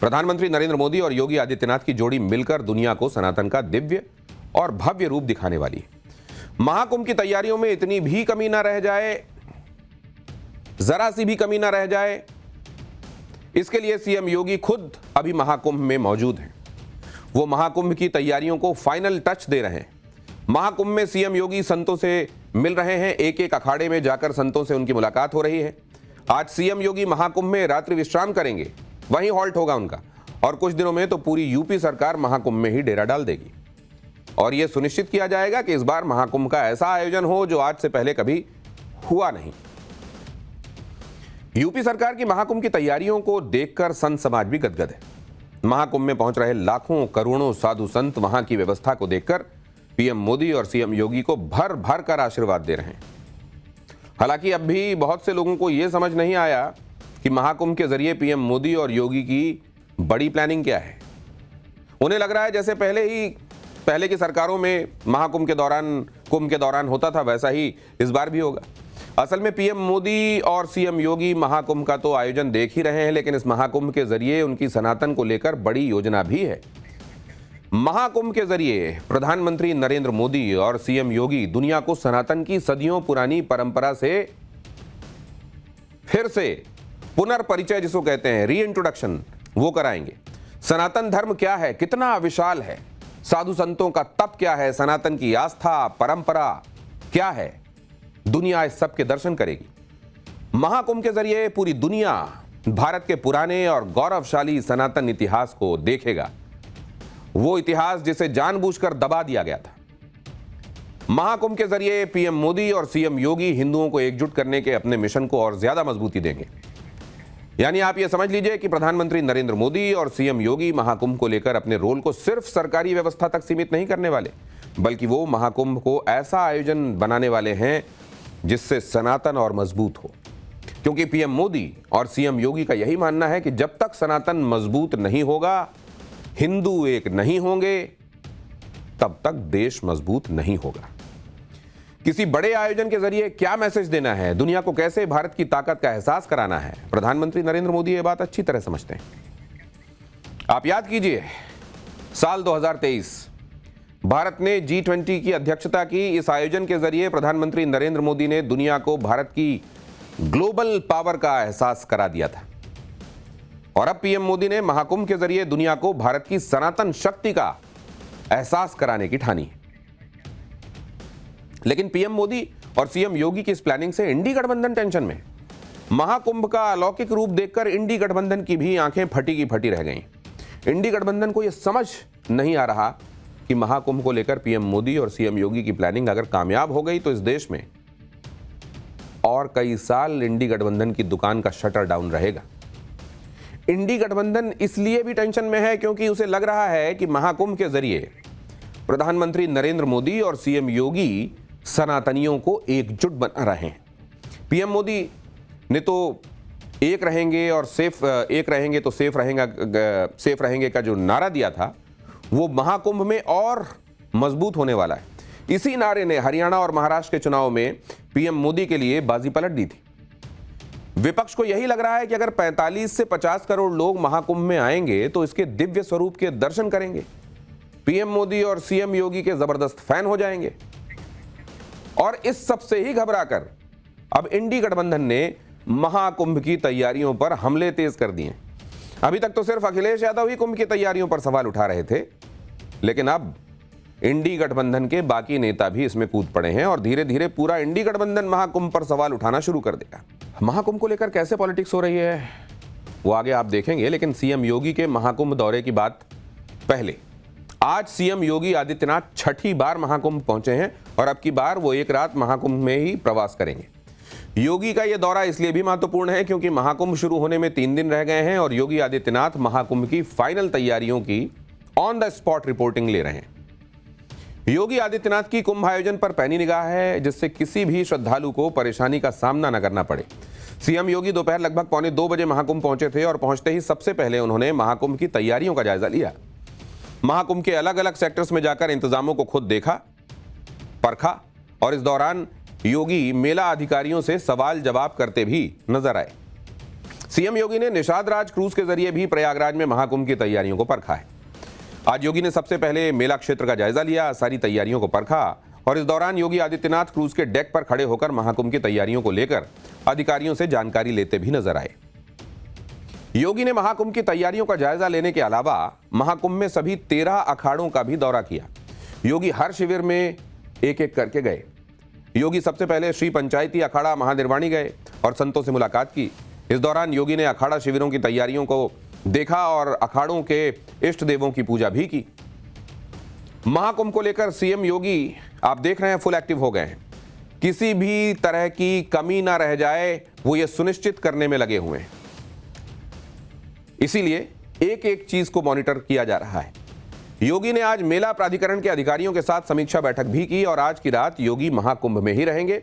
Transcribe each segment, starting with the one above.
प्रधानमंत्री नरेंद्र मोदी और योगी आदित्यनाथ की जोड़ी मिलकर दुनिया को सनातन का दिव्य और भव्य रूप दिखाने वाली है। महाकुंभ की तैयारियों में इतनी भी कमी ना रह जाए, जरा सी भी कमी ना रह जाए, इसके लिए सीएम योगी खुद अभी महाकुंभ में मौजूद हैं। वो महाकुंभ की तैयारियों को फाइनल टच दे रहे हैं। महाकुंभ में सीएम योगी संतों से मिल रहे हैं, एक एक अखाड़े में जाकर संतों से उनकी मुलाकात हो रही है। आज सीएम योगी महाकुंभ में रात्रि विश्राम करेंगे, वहीं हॉल्ट होगा उनका, और कुछ दिनों में तो पूरी यूपी सरकार महाकुंभ में ही डेरा डाल देगी और यह सुनिश्चित किया जाएगा कि इस बार महाकुंभ का ऐसा आयोजन हो जो आज से पहले कभी हुआ नहीं। यूपी सरकार की महाकुंभ की तैयारियों को देखकर संत समाज भी गदगद है। महाकुंभ में पहुंच रहे लाखों करोड़ों साधु संत वहां की व्यवस्था को देखकर पीएम मोदी और सीएम योगी को भर भर कर आशीर्वाद दे रहे हैं। हालांकि अब भी बहुत से लोगों को यह समझ नहीं आया कि महाकुंभ के जरिए पीएम मोदी और योगी की बड़ी प्लानिंग क्या है। उन्हें लग रहा है जैसे पहले की सरकारों में महाकुंभ के दौरान, कुंभ के दौरान होता था, वैसा ही इस बार भी होगा। असल में पीएम मोदी और सीएम योगी महाकुंभ का तो आयोजन देख ही रहे हैं, लेकिन इस महाकुंभ के जरिए उनकी सनातन को लेकर बड़ी योजना भी है। महाकुंभ के जरिए प्रधानमंत्री नरेंद्र मोदी और सीएम योगी दुनिया को सनातन की सदियों पुरानी परंपरा से फिर से पुनर्परिचय, जिसको कहते हैं रीइंट्रोडक्शन, वो कराएंगे। सनातन धर्म क्या है, कितना विशाल है, साधु संतों का तप क्या है, सनातन की आस्था परंपरा क्या है, दुनिया इस सब के दर्शन करेगी। महाकुंभ के जरिए पूरी दुनिया भारत के पुराने और गौरवशाली सनातन इतिहास को देखेगा, वो इतिहास जिसे जानबूझकर दबा दिया गया था। महाकुंभ के जरिए पीएम मोदी और सीएम योगी हिंदुओं को एकजुट करने के अपने मिशन को और ज्यादा मजबूती देंगे। यानी आप ये समझ लीजिए कि प्रधानमंत्री नरेंद्र मोदी और सीएम योगी महाकुंभ को लेकर अपने रोल को सिर्फ सरकारी व्यवस्था तक सीमित नहीं करने वाले, बल्कि वो महाकुंभ को ऐसा आयोजन बनाने वाले हैं जिससे सनातन और मजबूत हो। क्योंकि पीएम मोदी और सीएम योगी का यही मानना है कि जब तक सनातन मजबूत नहीं होगा, हिंदू एक नहीं होंगे, तब तक देश मजबूत नहीं होगा। किसी बड़े आयोजन के जरिए क्या मैसेज देना है, दुनिया को कैसे भारत की ताकत का एहसास कराना है, प्रधानमंत्री नरेंद्र मोदी ये बात अच्छी तरह समझते हैं। आप याद कीजिए, साल 2023 भारत ने G20 की अध्यक्षता की। इस आयोजन के जरिए प्रधानमंत्री नरेंद्र मोदी ने दुनिया को भारत की ग्लोबल पावर का एहसास करा दिया था, और अब पीएम मोदी ने महाकुंभ के जरिए दुनिया को भारत की सनातन शक्ति का एहसास कराने की ठानी है। लेकिन पीएम मोदी और सीएम योगी की इस प्लानिंग से इंडी गठबंधन टेंशन में। महाकुंभ का अलौकिक रूप देखकर इंडी गठबंधन की भी आंखें फटी की फटी रह गईं। इंडी गठबंधन को यह समझ नहीं आ रहा कि महाकुंभ को लेकर पीएम मोदी और सीएम योगी की प्लानिंग अगर कामयाब हो गई तो इस देश में और कई साल इंडी गठबंधन की दुकान का शटर डाउन रहेगा। इंडी गठबंधन इसलिए भी टेंशन में है क्योंकि उसे लग रहा है कि महाकुंभ के जरिए प्रधानमंत्री नरेंद्र मोदी और सीएम योगी सनातनियों को एकजुट बना रहे हैं। पीएम मोदी ने तो एक रहेंगे और एक रहेंगे तो सेफ रहेंगे का जो नारा दिया था, वो महाकुंभ में और मजबूत होने वाला है। इसी नारे ने हरियाणा और महाराष्ट्र के चुनाव में पीएम मोदी के लिए बाजी पलट दी थी। विपक्ष को यही लग रहा है कि अगर 45 से 50 करोड़ लोग महाकुंभ में आएंगे तो इसके दिव्य स्वरूप के दर्शन करेंगे, पीएम मोदी और सीएम योगी के जबरदस्त फैन हो जाएंगे। और इस सब से ही घबराकर अब इंडी गठबंधन ने महाकुंभ की तैयारियों पर हमले तेज कर दिए। अभी तक तो सिर्फ अखिलेश यादव ही कुंभ की तैयारियों पर सवाल उठा रहे थे, लेकिन अब इंडी गठबंधन के बाकी नेता भी इसमें कूद पड़े हैं और धीरे धीरे पूरा इंडी गठबंधन महाकुंभ पर सवाल उठाना शुरू कर देगा। महाकुंभ को लेकर कैसे पॉलिटिक्स हो रही है वो आगे आप देखेंगे, लेकिन सीएम योगी के महाकुंभ दौरे की बात पहले। आज सीएम योगी आदित्यनाथ छठी बार महाकुंभ पहुंचे हैं और अब की बार वो एक रात महाकुंभ में ही प्रवास करेंगे। योगी का यह दौरा इसलिए भी महत्वपूर्ण है क्योंकि महाकुंभ शुरू होने में 3 दिन रह गए हैं और योगी आदित्यनाथ महाकुंभ की फाइनल तैयारियों की ऑन द स्पॉट रिपोर्टिंग ले रहे हैं। योगी आदित्यनाथ की कुंभ आयोजन पर पैनी निगाह है, जिससे किसी भी श्रद्धालु को परेशानी का सामना न करना पड़े। सीएम योगी दोपहर लगभग 1:45 बजे महाकुंभ पहुंचे थे और पहुंचते ही सबसे पहले उन्होंने महाकुंभ की तैयारियों का जायजा लिया। महाकुंभ के अलग अलग सेक्टर्स में जाकर इंतजामों को खुद देखा, परखा और इस दौरान योगी मेला अधिकारियों से सवाल जवाब करते भी नजर आए। सीएम योगी ने निषाद राज क्रूज के जरिए भी प्रयागराज में महाकुंभ की तैयारियों को परखा है। आज योगी ने सबसे पहले मेला क्षेत्र का जायजा लिया, सारी तैयारियों को परखा और इस दौरान योगी आदित्यनाथ क्रूज के डेक पर खड़े होकर महाकुंभ की तैयारियों को लेकर अधिकारियों से जानकारी लेते भी नजर आए। योगी ने महाकुंभ की तैयारियों का जायजा लेने के अलावा महाकुंभ में सभी 13 अखाड़ों का भी दौरा किया। योगी हर शिविर में एक एक करके गए। योगी सबसे पहले श्री पंचायती अखाड़ा महानिर्वाणी गए और संतों से मुलाकात की। इस दौरान योगी ने अखाड़ा शिविरों की तैयारियों को देखा और अखाड़ों के इष्ट देवों की पूजा भी की। महाकुंभ को लेकर सीएम योगी आप देख रहे हैं फुल एक्टिव हो गए हैं। किसी भी तरह की कमी ना रह जाए वो ये सुनिश्चित करने में लगे हुए हैं। इसीलिए एक एक चीज को मॉनिटर किया जा रहा है। योगी ने आज मेला प्राधिकरण के अधिकारियों के साथ समीक्षा बैठक भी की और आज की रात योगी महाकुंभ में ही रहेंगे।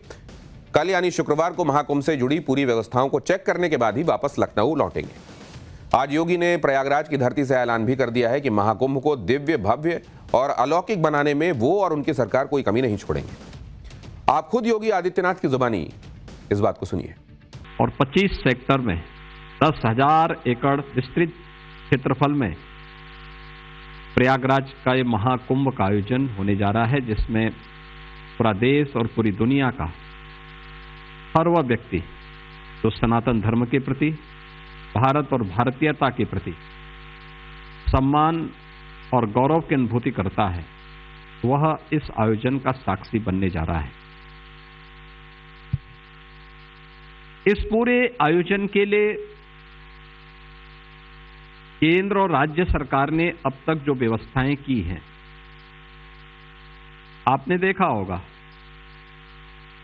कल यानी शुक्रवार को महाकुंभ से जुड़ी पूरी व्यवस्थाओं को चेक करने के बाद ही वापस लखनऊ लौटेंगे। आज योगी ने प्रयागराज की धरती से ऐलान भी कर दिया है कि महाकुंभ को दिव्य, भव्य और अलौकिक बनाने में वो और उनकी सरकार कोई कमी नहीं छोड़ेंगे। आप खुद योगी आदित्यनाथ की जुबानी इस बात को सुनिए। और 25 सेक्टर में 10,000 एकड़ विस्तृत क्षेत्रफल में प्रयागराज का ये महाकुंभ का आयोजन होने जा रहा है, जिसमें पूरा देश और पूरी दुनिया का हर वह व्यक्ति जो सनातन धर्म के प्रति, भारत और भारतीयता के प्रति सम्मान और गौरव की अनुभूति करता है, वह इस आयोजन का साक्षी बनने जा रहा है। इस पूरे आयोजन के लिए केंद्र और राज्य सरकार ने अब तक जो व्यवस्थाएं की हैं, आपने देखा होगा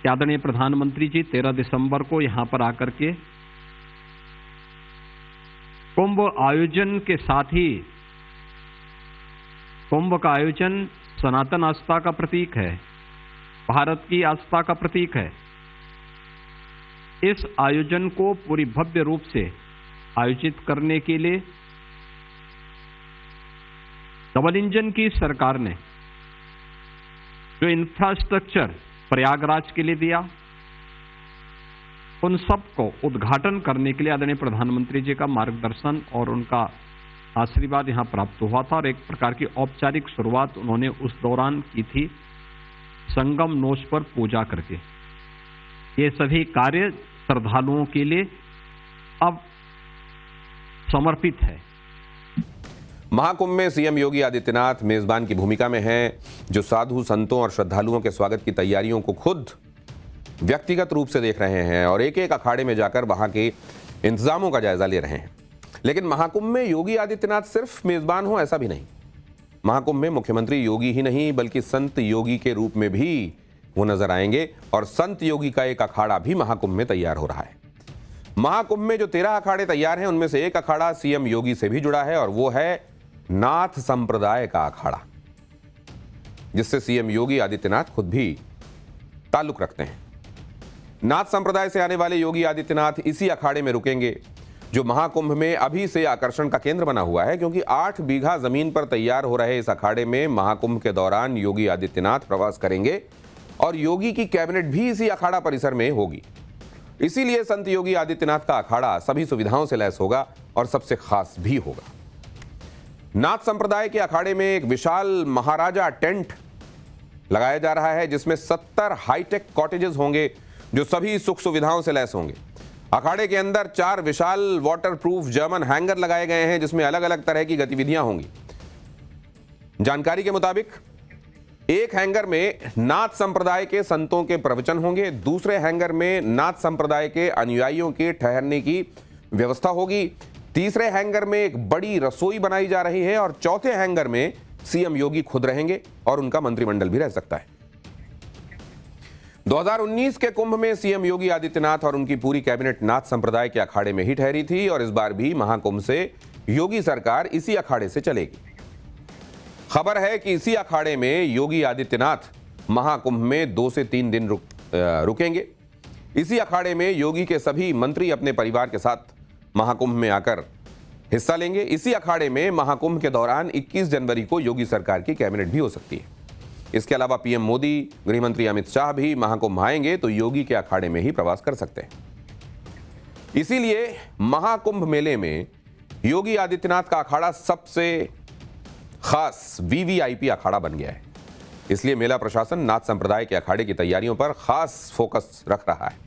कि आदरणीय प्रधानमंत्री जी 13 दिसंबर को यहां पर आकर के कुंभ आयोजन के साथ ही कुंभ का आयोजन सनातन आस्था का प्रतीक है, भारत की आस्था का प्रतीक है। इस आयोजन को पूरी भव्य रूप से आयोजित करने के लिए डबल इंजन की सरकार ने जो इंफ्रास्ट्रक्चर प्रयागराज के लिए दिया, उन सबको उद्घाटन करने के लिए आदरणीय प्रधानमंत्री जी का मार्गदर्शन और उनका आशीर्वाद यहां प्राप्त हुआ था और एक प्रकार की औपचारिक शुरुआत उन्होंने उस दौरान की थी, संगम नोच पर पूजा करके। ये सभी कार्य श्रद्धालुओं के लिए अब समर्पित है। महाकुंभ में सीएम योगी आदित्यनाथ मेजबान की भूमिका में हैं, जो साधु संतों और श्रद्धालुओं के स्वागत की तैयारियों को खुद व्यक्तिगत रूप से देख रहे हैं और एक एक अखाड़े में जाकर वहां के इंतजामों का जायजा ले रहे हैं। लेकिन महाकुंभ में योगी आदित्यनाथ सिर्फ मेजबान हो ऐसा भी नहीं। महाकुंभ में मुख्यमंत्री योगी ही नहीं बल्कि संत योगी के रूप में भी वो नजर आएंगे और संत योगी का एक अखाड़ा भी महाकुंभ में तैयार हो रहा है। महाकुंभ में जो 13 अखाड़े तैयार हैं, उनमें से एक अखाड़ा सीएम योगी से भी जुड़ा है और वो है नाथ संप्रदाय का अखाड़ा, जिससे सीएम योगी आदित्यनाथ खुद भी ताल्लुक रखते हैं। नाथ संप्रदाय से आने वाले योगी आदित्यनाथ इसी अखाड़े में रुकेंगे, जो महाकुंभ में अभी से आकर्षण का केंद्र बना हुआ है, क्योंकि 8 बीघा जमीन पर तैयार हो रहे इस अखाड़े में महाकुंभ के दौरान योगी आदित्यनाथ प्रवास करेंगे और योगी की कैबिनेट भी इसी अखाड़ा परिसर में होगी। इसीलिए संत योगी आदित्यनाथ का अखाड़ा सभी सुविधाओं से लैस होगा और सबसे खास भी होगा। नाथ संप्रदाय के अखाड़े में एक विशाल महाराजा टेंट लगाया जा रहा है, जिसमें 70 हाईटेक कॉटेजेस होंगे जो सभी सुख सुविधाओं से लैस होंगे। अखाड़े के अंदर 4 विशाल वाटरप्रूफ जर्मन हैंगर लगाए गए हैं, जिसमें अलग अलग तरह की गतिविधियां होंगी। जानकारी के मुताबिक एक हैंगर में नाथ संप्रदाय के संतों के प्रवचन होंगे, दूसरे हैंगर में नाथ संप्रदाय के अनुयायियों के ठहरने की व्यवस्था होगी, तीसरे हैंगर में एक बड़ी रसोई बनाई जा रही है और चौथे हैंगर में सीएम योगी खुद रहेंगे और उनका मंत्रिमंडल भी रह सकता है। 2019 के कुंभ में सीएम योगी आदित्यनाथ और उनकी पूरी कैबिनेट नाथ संप्रदाय के अखाड़े में ही ठहरी थी और इस बार भी महाकुंभ से योगी सरकार इसी अखाड़े से चलेगी। खबर है कि इसी अखाड़े में योगी आदित्यनाथ महाकुंभ में 2 से 3 दिन रुकेंगे। इसी अखाड़े में योगी के सभी मंत्री अपने परिवार के साथ महाकुंभ में आकर हिस्सा लेंगे। इसी अखाड़े में महाकुंभ के दौरान 21 जनवरी को योगी सरकार की कैबिनेट भी हो सकती है। इसके अलावा पीएम मोदी, गृह मंत्री अमित शाह भी महाकुंभ आएंगे तो योगी के अखाड़े में ही प्रवास कर सकते हैं। इसीलिए महाकुंभ मेले में योगी आदित्यनाथ का अखाड़ा सबसे खास वीवीआईपी अखाड़ा बन गया है। इसलिए मेला प्रशासन नाथ संप्रदाय के अखाड़े की तैयारियों पर खास फोकस रख रहा है।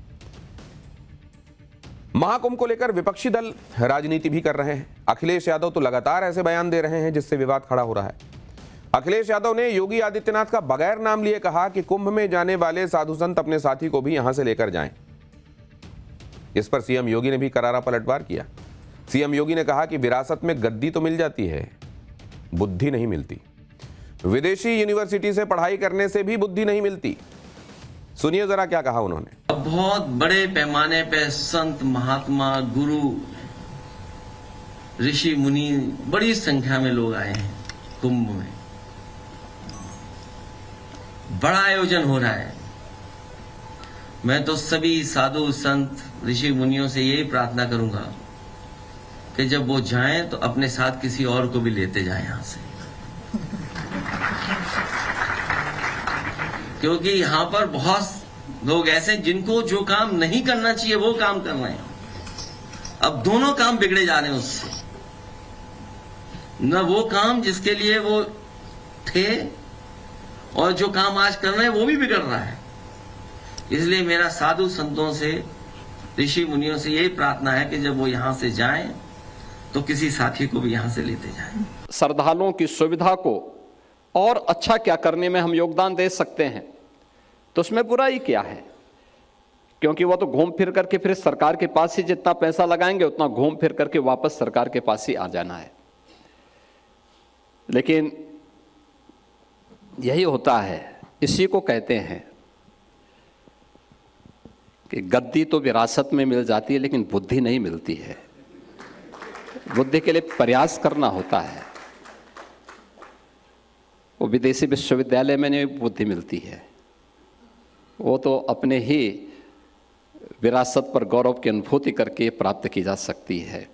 महाकुंभ को लेकर विपक्षी दल राजनीति भी कर रहे हैं। अखिलेश यादव तो लगातार ऐसे बयान दे रहे हैं जिससे विवाद खड़ा हो रहा है। अखिलेश यादव ने योगी आदित्यनाथ का बगैर नाम लिए कहा कि कुंभ में जाने वाले साधु संत अपने साथी को भी यहां से लेकर जाएं। इस पर सीएम योगी ने भी करारा पलटवार किया। सीएम योगी ने कहा कि विरासत में गद्दी तो मिल जाती है, बुद्धि नहीं मिलती। विदेशी यूनिवर्सिटी से पढ़ाई करने से भी बुद्धि नहीं मिलती। सुनिए जरा क्या कहा उन्होंने। बहुत बड़े पैमाने पे संत महात्मा गुरु ऋषि मुनि बड़ी संख्या में लोग आए हैं कुंभ में। बड़ा आयोजन हो रहा है। मैं तो सभी साधु संत ऋषि मुनियों से यही प्रार्थना करूंगा कि जब वो जाएं तो अपने साथ किसी और को भी लेते जाएं यहां से, क्योंकि यहां पर बहुत लोग ऐसे जिनको जो काम नहीं करना चाहिए वो काम कर रहे हैं। अब दोनों काम बिगड़े जा रहे हैं उससे। न वो काम जिसके लिए वो थे और जो काम आज कर रहे हैं वो भी बिगड़ रहा है। इसलिए मेरा साधु संतों से ऋषि मुनियों से यही प्रार्थना है कि जब वो यहां से जाएं तो किसी साथी को भी यहां से लेते जाएं। श्रद्धालुओं की सुविधा को और अच्छा क्या करने में हम योगदान दे सकते हैं तो उसमें बुराई क्या है, क्योंकि वो तो घूम फिर करके फिर सरकार के पास ही जितना पैसा लगाएंगे उतना घूम फिर करके वापस सरकार के पास ही आ जाना है। लेकिन यही होता है, इसी को कहते हैं कि गद्दी तो विरासत में मिल जाती है लेकिन बुद्धि नहीं मिलती है। बुद्धि के लिए प्रयास करना होता है। वो विदेशी विश्वविद्यालय में नहीं बुद्धि मिलती है, वो तो अपने ही विरासत पर गौरव की अनुभूति करके प्राप्त की जा सकती है।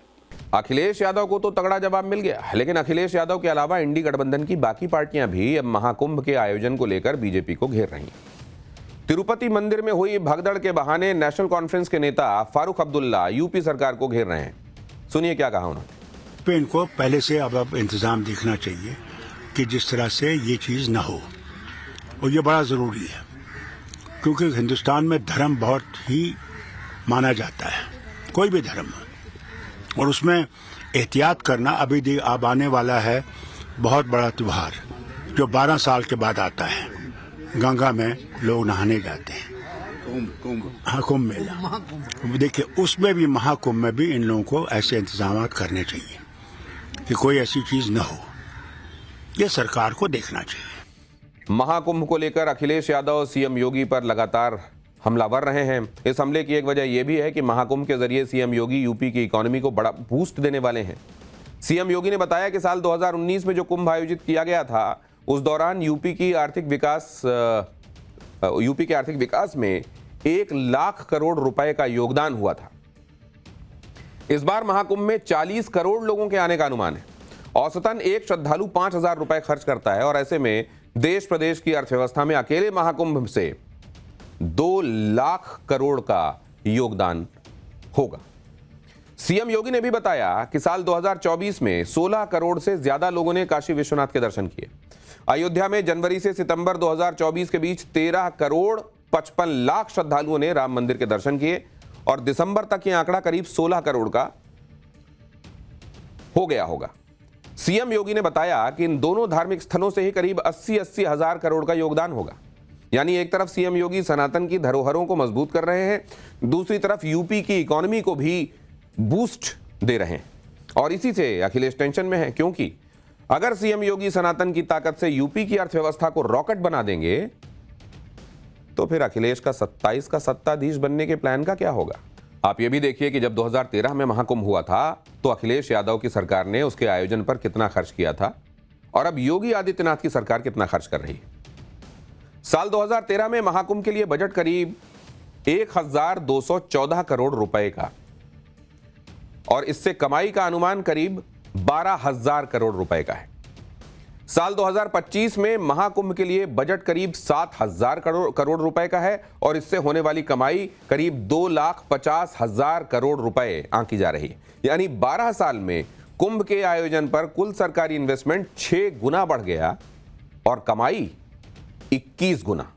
अखिलेश यादव को तो तगड़ा जवाब मिल गया, लेकिन अखिलेश यादव के अलावा इंडी गठबंधन की बाकी पार्टियां भी अब महाकुंभ के आयोजन को लेकर बीजेपी को घेर रही हैं। तिरुपति मंदिर में हुई भगदड़ के बहाने नेशनल कॉन्फ्रेंस के नेता फारूक अब्दुल्ला यूपी सरकार को घेर रहे हैं। सुनिए क्या कहा उन्होंने। इनको पहले से अब इंतजाम देखना चाहिए कि जिस तरह से ये चीज ना हो, और ये बड़ा जरूरी है क्योंकि हिंदुस्तान में धर्म बहुत ही माना जाता है, कोई भी धर्म, और उसमें एहतियात करना। अभी अब आने वाला है बहुत बड़ा त्योहार जो 12 साल के बाद आता है। गंगा में लोग नहाने जाते हैं, हाँ, कुंभ मेला। देखिए उसमें भी, महाकुंभ में भी इन लोगों को ऐसे इंतजाम करने चाहिए कि कोई ऐसी चीज न हो। ये सरकार को देखना चाहिए। महाकुंभ को लेकर अखिलेश यादव सीएम योगी पर लगातार हमलावर रहे हैं। इस हमले की एक वजह यह भी है कि महाकुंभ के जरिए सीएम योगी यूपी की इकोनॉमी को बड़ा बूस्ट देने वाले हैं। सीएम योगी ने बताया कि साल 2019 में जो कुंभ आयोजित किया गया था उस दौरान यूपी के आर्थिक विकास में 1 लाख करोड़ रुपए का योगदान हुआ था। इस बार महाकुंभ में 40 करोड़ लोगों के आने का अनुमान है। औसतन एक श्रद्धालु 5,000 रुपए खर्च करता है और ऐसे में देश प्रदेश की अर्थव्यवस्था में अकेले महाकुंभ से 2 लाख करोड़ का योगदान होगा। सीएम योगी ने भी बताया कि साल 2024 में 16 करोड़ से ज्यादा लोगों ने काशी विश्वनाथ के दर्शन किए। अयोध्या में जनवरी से सितंबर 2024 के बीच 13 करोड़ 55 लाख श्रद्धालुओं ने राम मंदिर के दर्शन किए और दिसंबर तक यह आंकड़ा करीब 16 करोड़ का हो गया होगा। सीएम योगी ने बताया कि इन दोनों धार्मिक स्थलों से ही करीब 80 हजार करोड़ का योगदान होगा। यानी एक तरफ सीएम योगी सनातन की धरोहरों को मजबूत कर रहे हैं, दूसरी तरफ यूपी की इकोनॉमी को भी बूस्ट दे रहे हैं। और इसी से अखिलेश टेंशन में है, क्योंकि अगर सीएम योगी सनातन की ताकत से यूपी की अर्थव्यवस्था को रॉकेट बना देंगे तो फिर अखिलेश का 27 का सत्ताधीश बनने के प्लान का क्या होगा। आप ये भी देखिए कि जब 2013 में महाकुंभ हुआ था तो अखिलेश यादव की सरकार ने उसके आयोजन पर कितना खर्च किया था और अब योगी आदित्यनाथ की सरकार कितना खर्च कर रही है। साल 2013 में महाकुंभ के लिए बजट करीब 1214 करोड़ रुपए का और इससे कमाई का अनुमान करीब 12,000 करोड़ रुपए का है। साल 2025 में महाकुंभ के लिए बजट करीब 7,000 करोड़ रुपए का है और इससे होने वाली कमाई करीब 2,50,000 करोड़ रुपए आंकी जा रही है। यानी 12 साल में कुंभ के आयोजन पर कुल सरकारी इन्वेस्टमेंट 6 गुना बढ़ गया और कमाई 21 गुना।